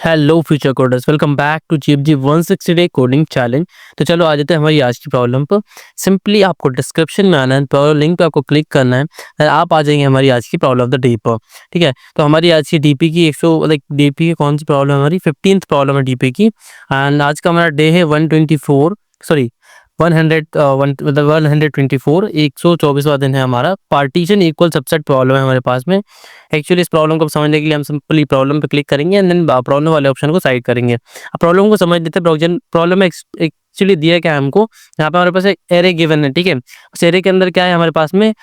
Hello future coders, welcome back to G F G 160 day coding challenge. तो चलो आ जाते हैं हमारी आज की प्रॉब्लम पर। सिंपली आपको डिस्क्रिप्शन में आना है, लिंक पे आपको क्लिक करना है और आप आ जाएंगे हमारी आज की प्रॉब्लम ऑफ द डे पर। ठीक है, तो हमारी आज की डीपी की 100 डीपी की कौन सी प्रॉब्लम है, हमारी 15th प्रॉब्लम है डीपी की। एंड आज का हमारा डे है 124, सॉरी 124, 124वां दिन है हमारा। पार्टीशन इक्वल सबसेट प्रॉब्लम है हमारे पास में। एक्चुअली इस प्रॉब्लम को समझने के लिए हम सिंपली प्रॉब्लम पे क्लिक करेंगे एंड देन प्रॉब्लम वाले ऑप्शन को साइड करेंगे। अब प्रॉब्लम को समझ लेते हैं। प्रॉब्लम में एक्चुअली दिया क्या है हमको, यहाँ पे हमारे पास एक एरे गिवन है। ठीक है, उस एरे के अंदर क्या है हमारे पास में,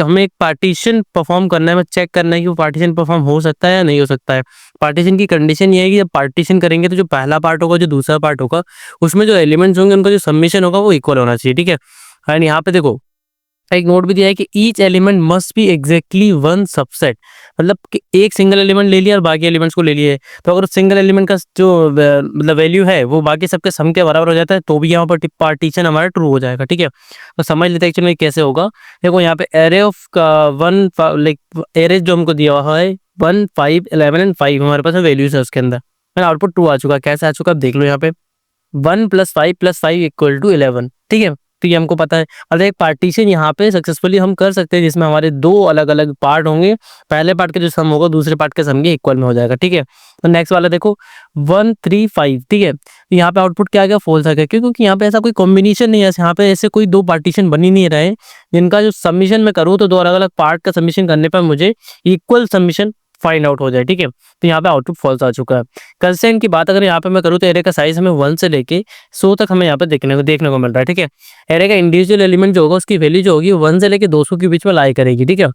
हमें एक पार्टीशन परफॉर्म करना है, हमें चेक करना है कि वो पार्टीशन परफॉर्म हो सकता है या नहीं हो सकता है। पार्टीशन की कंडीशन ये है कि जब पार्टीशन करेंगे तो जो पहला पार्ट होगा, जो दूसरा पार्ट होगा, उसमें जो एलिमेंट्स होंगे उनका जो समीशन होगा वो इक्वल होना चाहिए। ठीक है, एंड यहाँ पे देखो एक नोट भी दिया है कि each element must be exactly one subset, मतलब कि एक सिंगल एलिमेंट ले लिया और बाकी एलिमेंट्स को ले लिए। तो अगर सिंगल एलिमेंट का जो मतलब वैल्यू है वो बाकी सबके सम के बराबर हो जाता है तो भी यहाँ पर पार्टीशन हमारा ट्रू हो जाएगा। ठीक है, तो समझ लेते हैं एक्चुअली कैसे होगा। देखो यहाँ पे एरे ऑफ वन, एरे जो हमको दिया हुआ है 1, 5, 11 एंड 5 हमारे पास वैल्यूज है उसके अंदर। आउटपुट ट्रू आ चुका है। कैसे आ चुका है देख लो, यहाँ पे 1 + 5 इक्वल टू 11। ठीक है, तो ये हमको पता है। और एक पार्टीशन यहाँ पे सक्सेसफुली हम कर सकते हैं जिसमें हमारे दो अलग अलग पार्ट होंगे। पहले पार्ट का जो सम होगा दूसरे पार्ट के सम के इक्वल में हो जाएगा। ठीक है, तो नेक्स्ट वाला देखो 1, 3, 5। ठीक है, तो यहाँ पे आउटपुट क्या आ गया, फॉल्स आ गया। क्यों? क्योंकि यहाँ पे ऐसा कोई कॉम्बिनेशन नहीं है, यहाँ पे ऐसे कोई दो पार्टीशन बन ही नहीं रहे जिनका जो सबमिशन मैं करूँ तो दो अलग अलग पार्ट का सबमिशन करने पर मुझे इक्वल सबमिशन फाइंड आउट हो जाए। ठीक है, तो यहाँ पे आउटपुट फॉल्स आ चुका है। कंस्ट्रेंट की बात अगर यहाँ पे मैं करूँ तो एरे का साइज हमें 1 से लेके 100 तक हमें यहाँ पे देखने को मिल रहा है। ठीक है, एरे का इंडिविजुअल एलिमेंट जो होगा उसकी वैल्यू जो होगी 1 से लेके 200 के बीच में लाई करेगी। ठीक है,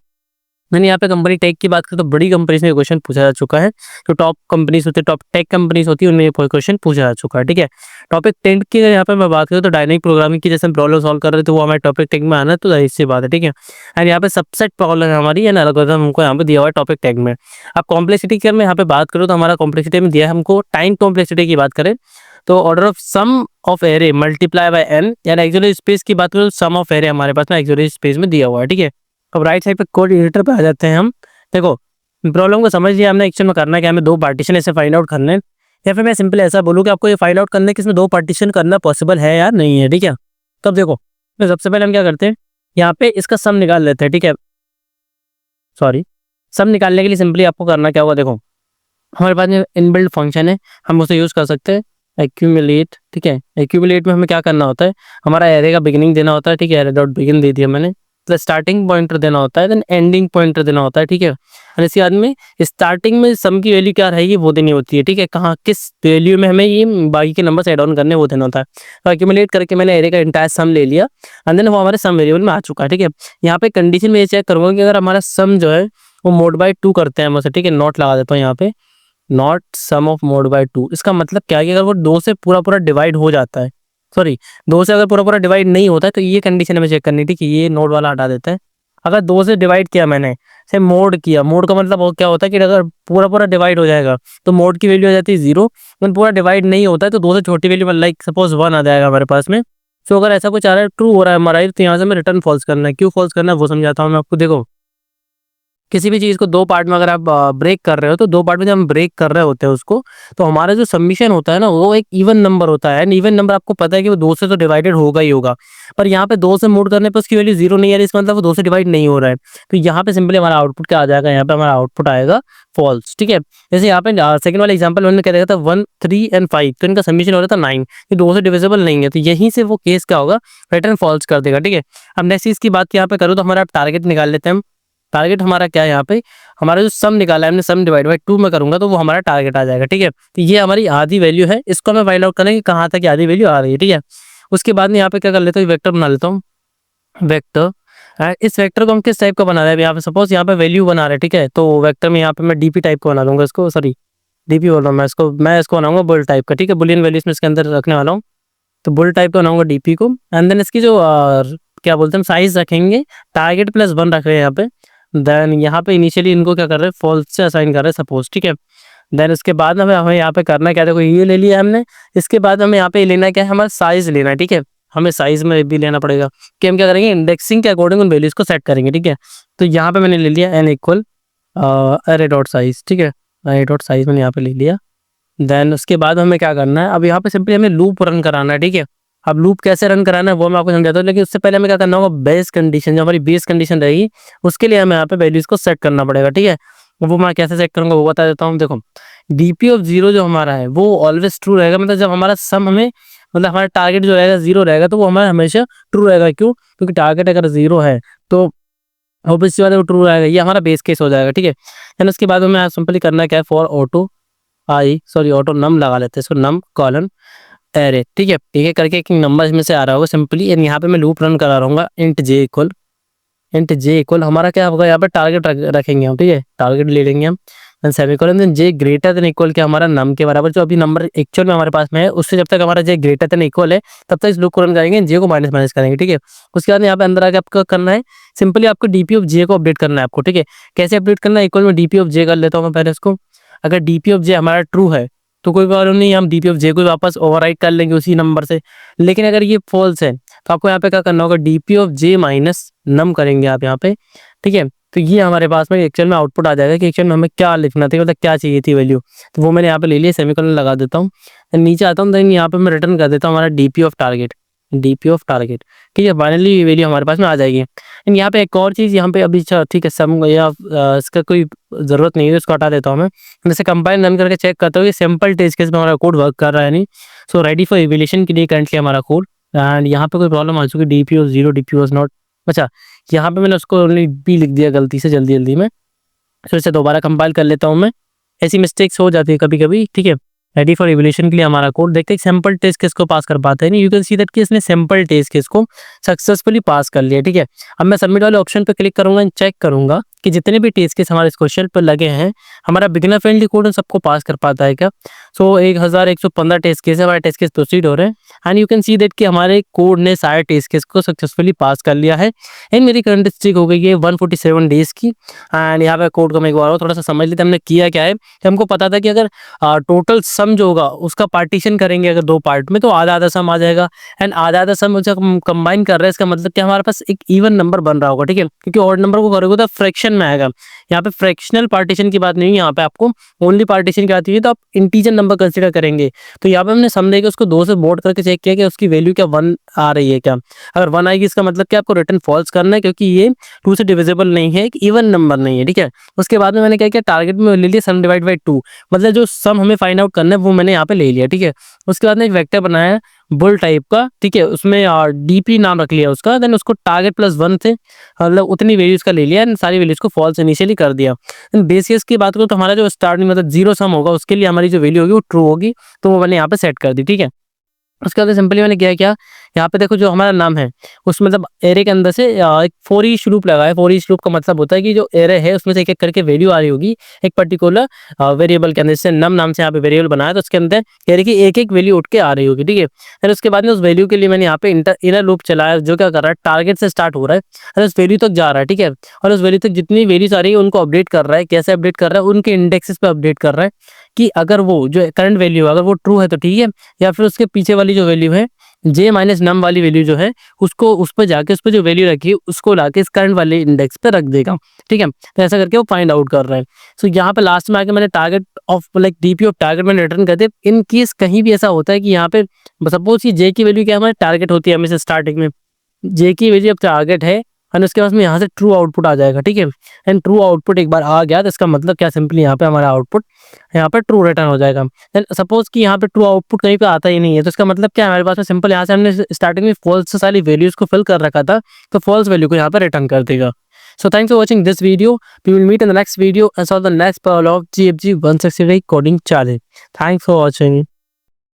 मैंने यहाँ पे कंपनी टेक की बात करें तो बड़ी कंपनीज में क्वेश्चन पूछा जा चुका है। जो टॉप कंपनीज होती है, टॉप टेक कंपनीज होती है, उनमें क्वेश्चन पूछा जा चुका है। ठीक है, टॉपिक 10 की अगर यहाँ पे मैं बात करूँ तो डायनेमिक प्रोग्रामिंग की जैसे हम प्रॉब्लम सॉल्व कर रहे थे वो हमारे टॉपिक 10 में आना है, तो जाहिर सी बात है। ठीक है, एंड यहाँ पे सबसेट प्रॉब्लम है हमारी, एंड एल्गोरिथम हमको यहाँ पे दिया हुआ है टॉपिक 10 में। अब कॉम्प्लेक्सिटी की मैं यहाँ पे बात करूँ तो हमारा कॉम्प्लेक्सिटी में दिया है हमको, टाइम कॉम्प्लेक्सिटी की बात करें तो order of sum of array multiply by n, यानी एक्सोरियल स्पेस की बात करें तो सम ऑफ एरे हमारे पास में एक्सोरियल स्पेस में दिया हुआ है। ठीक है, अब राइट साइड पे कोड एडिटर पे आ जाते हैं हम। देखो प्रॉब्लम को समझ लिया हमने, एक्चुअल में करना है क्या, हमें दो पार्टीशन ऐसे फाइंड आउट करने हैं, या फिर मैं सिंपल ऐसा बोलूँ कि आपको ये फाइंड आउट करने कि इसमें दो पार्टीशन करना पॉसिबल है या नहीं है। ठीक है, तब देखो तो सबसे पहले हम क्या करते हैं, यहाँ पे इसका सम निकाल लेते हैं। ठीक है, सॉरी, सम निकालने के लिए सिंपली आपको करना क्या होगा, देखो हमारे पास में इनबिल्ट फंक्शन है, हम उसे यूज़ कर सकते हैं एक्यूमुलेट। ठीक है, एक्यूमुलेट में हमें क्या करना होता है, हमारा एरे का बिगिनिंग देना होता है। ठीक है, एरे डॉट बिगिन दे दिया मैंने, तो स्टार्टिंग पॉइंटर देना होता है, देन एंडिंग पॉइंटर देना होता है। ठीक है, और इसी बाद में स्टार्टिंग में सम की वैल्यू क्या रहेगी वो देनी होती है। ठीक है, कहाँ किस वैल्यू में हमें ये बाकी के नंबर ऐड ऑन करने वो देना होता है। तो एक्यूमुलेट करके मैंने एरे का इंटायर सम ले लिया एंड देन वो हमारे सम वेरिएबल में आ चुका है। ठीक है, यहाँ पे कंडीशन में ये चेक करूँगा कि अगर हमारा सम जो है वो मोड बाई 2 करते हैं हम उसे। ठीक है, नॉट लगा देता हूँ यहाँ पे, not sum of mod by 2। इसका मतलब क्या है कि अगर वो 2 से पूरा पूरा डिवाइड हो जाता है, सॉरी 2 से अगर पूरा पूरा डिवाइड नहीं होता है तो ये कंडीशन हमें चेक करनी थी कि ये नोड वाला हटा देता है। अगर 2 से डिवाइड किया मैंने, से मोड किया, मोड का मतलब वो क्या होता है कि अगर पूरा पूरा डिवाइड हो जाएगा तो मोड की वैल्यू आ जाती है 0। अगर पूरा डिवाइड नहीं होता है तो 2 से छोटी वैल्यू लाइक सपोज 1 आ जाएगा हमारे पास में। तो अगर ऐसा कुछ आ रहा है, ट्रू हो रहा है हमारा, तो यहाँ से हमें रिटर्न फॉल्स करना है। क्यों फॉल्स करना है वो समझाता हूँ मैं आपको। देखो किसी भी चीज़ को दो पार्ट में अगर आप ब्रेक कर रहे हो तो दो पार्ट में जब हम ब्रेक कर रहे होते हैं उसको, तो हमारा जो सबमिशन होता है ना वो एक इवन नंबर होता है। एंड इवन नंबर आपको पता है कि वो 2 से तो डिवाइडेड होगा ही होगा, पर यहाँ पे 2 से मूव करने पर उसकी वैल्यू 0 नहीं आ रही, इसका मतलब वो 2 से डिवाइड नहीं हो रहा है। तो यहाँ पे सिंपली हमारा आउटपुट क्या आ जाएगा, यहाँ पे हमारा आउटपुट आएगा फॉल्स। ठीक है, जैसे यहाँ पे सेकंड वाला एग्जाम्पल मैंने क्या देखा था 1, 3 एंड 5, तो इनका सबमिशन हो रहा था 9, ये 2 से डिविजिबल नहीं है, तो यहीं से वो केस क्या होगा, रिटर्न फॉल्स कर देगा। ठीक है, अब नेक्स्ट चीज़ की बात यहाँ पे करूँ तो हमारा टारगेट निकाल लेते हैं हम। टारगेट हमारा क्या है, यहाँ पे हमारा जो सम निकाला है हमने, सम डिवाइड बाई 2 में करूंगा तो वो हमारा टारगेट आ जाएगा। ठीक है, तो ये हमारी आधी वैल्यू है, इसको हमें फाइंड आउट करेंगे कहाँ तक आधी वैल्यू आ रही है। ठीक है, उसके बाद में यहाँ पे क्या कर लेता हूँ, वेक्टर बना लेता हूँ। वेक्टर, इस वेक्टर को हम किस टाइप का बना रहे हैं, यहाँ पे सपोज यहाँ पे वैल्यू बना रहे हैं। ठीक है, तो वेक्टर में यहाँ पे मैं डीपी टाइप का बना दूंगा इसको, सॉरी डीपी बोल रहा हूँ मैं इसको बनाऊंगा बुल टाइप का। ठीक है, बुलियन वैल्यूज में इसके अंदर रखने वाला हूँ, तो बुल टाइप का बनाऊंगा डीपी को। एंड देन इसकी जो क्या बोलते हैं साइज रखेंगे, टारगेट +1 रख रहे हैं यहाँ पे। देन यहाँ पे इनिशियली इनको क्या कर रहे हैं, फॉल्स से असाइन कर रहे हैं सपोज। ठीक है, देन उसके बाद हमें यहाँ पे करना क्या है, देखो ये ले लिया हमने। इसके बाद हमें यहाँ पे लेना क्या है, हमारा साइज लेना है। ठीक है, हमें साइज में भी लेना पड़ेगा कि हम क्या करेंगे, इंडेक्सिंग के अकॉर्डिंग उन वैल्यूज को सेट करेंगे। ठीक है, तो यहाँ पे मैंने ले लिया n equal array dot size. ठीक है, एरे डॉट साइज मैंने यहाँ पे ले लिया। देन उसके बाद हमें क्या करना है, अब यहाँ पे सिंपली हमें लूप रन कराना है, ठीक है। अब लूप कैसे रन कराना है वो मैं आपको समझाता हूँ, लेकिन उससे पहले हमें क्या करना होगा, बेस कंडीशन, जो हमारी बेस कंडीशन रहेगी उसके लिए हमें यहाँ पे वैल्यूज को सेट करना पड़ेगा, ठीक है। वो मैं कैसे सेट करूंगा वो बता देता हूँ। देखो डीपी ऑफ जीरो जो हमारा है वो ऑलवेज ट्रू रहेगा, मतलब जब हमारा सम हमें, मतलब हमारा टारगेट जो रहेगा जीरो रहेगा तो वो हमारा हमेशा ट्रू रहेगा। क्यों? क्योंकि टारगेट अगर जीरो है तो ऑब्वियसली बात है वो ट्रू रहेगा, ये हमारा बेस केस हो जाएगा, ठीक है। देन उसके बाद हमें सिंपली करना क्या है, फॉर ऑटो नम लगा लेते हैं इसको, नम कॉलन एरे, ठीक है। ठीक है करके एक नंबर इसमें से आ रहा होगा सिंपली, एंड यहाँ पे मैं लूप रन करा रहूंगा, इंट जे इक्वल हमारा क्या होगा, यहाँ पे टारगेट रखेंगे हम, ठीक है। टारगेट ले लेंगे हम, देन सेमीकोलन, देन जे ग्रेटर देन इक्वल क्या हमारा नम के बराबर, जो अभी नंबर एक्चुअल में हमारे पास में है उससे जब तक हमारा जे ग्रेटर देन इक्वल है तब तक इस लूप को रन करेंगे, जे को माइनस माइनस करेंगे, ठीक है। उसके बाद यहाँ पे अंदर आके आपको करना है सिंपली, आपको डीपी ऑफ जे को अपडेट करना है आपको, ठीक है। कैसे अपडेट करना है, इक्वल में डीपी ऑफ जे कर लेता हूँ मैं पहले इसको। अगर डीपी ऑफ जे हमारा ट्रू है तो कोई प्रॉब्लम नहीं, हम डीपी ऑफ जे को वापस ओवरराइट कर लेंगे उसी नंबर से। लेकिन अगर ये फॉल्स है तो आपको यहाँ पे क्या करना होगा, डीपी ऑफ जे माइनस नम करेंगे आप यहाँ पे, ठीक है। तो ये हमारे पास में एक्चुअल में आउटपुट आ जाएगा कि एक्चुअल में हमें क्या लिखना था, मतलब क्या चाहिए थी वैल्यू। तो वो मैंने यहाँ पे ले लिया, सेमीकोलन लगा देता हूँ, नीचे आता हूँ, देन यहाँ पे मैं रिटर्न कर देता हूँ हमारा डीपी ऑफ टारगेट, ठीक है। फाइनली ये वैल्यू हमारे पास में आ जाएगी। एंड यहाँ पे एक और चीज़ यहाँ पे अभी, ठीक है, सम या इसका कोई ज़रूरत नहीं है, इसको हटा देता हूँ मैं। जैसे कंपाइल रन करके चेक करता हूँ कि सिंपल टेस्ट केस में हमारा कोड वर्क कर रहा है नहीं। सो रेडी फॉर इवैल्यूएशन के लिए करंटली हमारा कोड, एंड यहाँ पे कोई प्रॉब्लम आ चुकी है, DP of zero, DP was not, अच्छा यहाँ पे मैंने उसको ओनली बी लिख दिया गलती से, जल्दी में। फिर से दोबारा कंपाइल कर लेता हूँ मैं, ऐसी मिस्टेक्स हो जाती है कभी कभी, ठीक है। रेडी फॉर इवैल्यूएशन के लिए हमारा कोड देखते हैं, सैंपल टेस्ट केस को पास कर पाता है नहीं। यू कैन सी दैट कि इसने सैंपल टेस्ट केस को सक्सेसफुली पास कर लिया, ठीक है। अब मैं सबमिट वाले ऑप्शन पे क्लिक करूंगा एंड चेक करूंगा कि जितने भी टेस्ट केस हमारे इस क्वेश्चन पर लगे हैं, हमारा बिगिनर फ्रेंडली कोड उन सबको पास कर पाता है क्या। सो 1115 टेस्ट केस है, हमारे टेस्ट केस प्रोसीड हो रहे हैं, and you can see that कि हमारे कोड ने सारे टेस्ट केस को सक्सेसफुली पास कर लिया है। एंड मेरी करंट स्ट्रिक हो गई है 147 डेज की। एंड यहाँ पे कोड को मैं एक बार और थोड़ा सा समझ लेते, हमने किया क्या है कि हमको पता था कि अगर टोटल सम जो होगा उसका पार्टीशन करेंगे अगर दो पार्ट में तो आधा आधा सम आ जाएगा, एंड आधा आधा सम जब हम कंबाइन कर रहे हैं इसका मतलब कि हमारे पास एक इवन नंबर बन रहा होगा, ठीक है। क्योंकि ऑड नंबर को करोगे तो फ्रैक्शन में आएगा, यहाँ पे फ्रैक्शनल पार्टीशन की बात नहीं है, यहाँ पे आपको ओनली पार्टीशन की आती है, तो आप इंटीजर नंबर कंसिडर करेंगे। तो यहाँ पे हमने सम देके उसको 2 से बोर्ड करके चेक किया कि उसकी वैल्यू क्या 1 आ रही है क्या। अगर 1 आएगी इसका मतलब कि आपको रिटर्न फॉल्स करना है, क्योंकि ये 2 से डिविजिबल नहीं है, एक इवन नंबर नहीं है, ठीक है। उसके बाद में मैंने क्या किया, टारगेट में ले लिया सम डिवाइड बाई 2, मतलब जो सम हमें फाइंड आउट करना है वो मैंने यहाँ पे ले लिया, ठीक है। उसके बाद में एक वेक्टर बनाया बुल टाइप का, ठीक है, उसमें डीपी नाम रख लिया उसका, देन उसको टारगेट +1 थे, मतलब उतनी वैल्यूज का ले लिया एंड सारी वैल्यूज को फॉल्स इनिशियली कर दिया। बेस केस की बात करूँ तो हमारा जो स्टार्टिंग मतलब जीरो सम होगा उसके लिए हमारी जो वैल्यू होगी वो ट्रू होगी, तो वो मैंने यहाँ पे सेट कर दी, ठीक है। उसके बाद सिंपली मैंने क्या यहाँ पे देखो जो हमारा नाम है उस मतलब एरे के अंदर से एक फॉर ईच लूप लगा है। फॉर ईच लूप का मतलब होता है कि जो एरे है उसमें से एक एक करके वैल्यू आ रही होगी एक पर्टिकुलर वेरिएबल के अंदर, जैसे नम नाम से यहाँ पे वेरिएबल बनाया तो उसके अंदर एरे की एक एक वैल्यू उठ के आ रही होगी, ठीक है। फिर उसके बाद में उस वैल्यू के लिए मैंने यहाँ पे इनर लूप चलाया जो क्या कर रहा है, टारगेट से स्टार्ट हो रहा है और उस वैल्यू तक जा रहा है, ठीक है। और उस वैल्यू तक जितनी वैल्यूज आ रही है उनको अपडेट कर रहा है। कैसे अपडेट कर रहा है, उनके इंडेक्सेस पे अपडेट कर रहा है कि अगर वो जो करंट वैल्यू है अगर वो ट्रू है तो ठीक है, या फिर उसके पीछे वाली जो वैल्यू है जे माइनस नम वाली वैल्यू जो है उसको उस पर जाके उस पर जो वैल्यू रखी है उसको लाके इस करंट वाले इंडेक्स पे रख देगा, ठीक है। तो ऐसा करके वो फाइंड आउट कर रहे हैं। सो यहाँ पे लास्ट में आके मैंने target of like DP of target मैंने रिटर्न कर दिया। इन केस कहीं भी ऐसा होता है कि यहाँ पे सपोज कि जे की वैल्यू क्या हमारे टारगेट होती है हमेशा स्टार्टिंग में, जे की वैल्यू अब टारगेट है और उसके बाद में यहाँ से ट्रू आउटपुट आ जाएगा, ठीक है। एंड ट्रू आउटपुट एक बार आ गया तो इसका मतलब क्या, सिंपली यहाँ पे हमारा आउटपुट यहाँ पे ट्रू रिटर्न हो जाएगा। देन सपोज कि यहाँ पे ट्रू आउटपुट कहीं पे आता ही नहीं है तो इसका मतलब क्या है, हमारे पास में सिंपल यहाँ से हमने स्टार्टिंग में फॉल्स से सारी वैल्यूज को फिल कर रखा था तो फॉल्स वैल्यू को यहाँ पे रिटर्न कर देगा। So thanks for watching this video. We will meet in the next video and solve the next problem of GFG 163 coding challenge. Thanks for watching.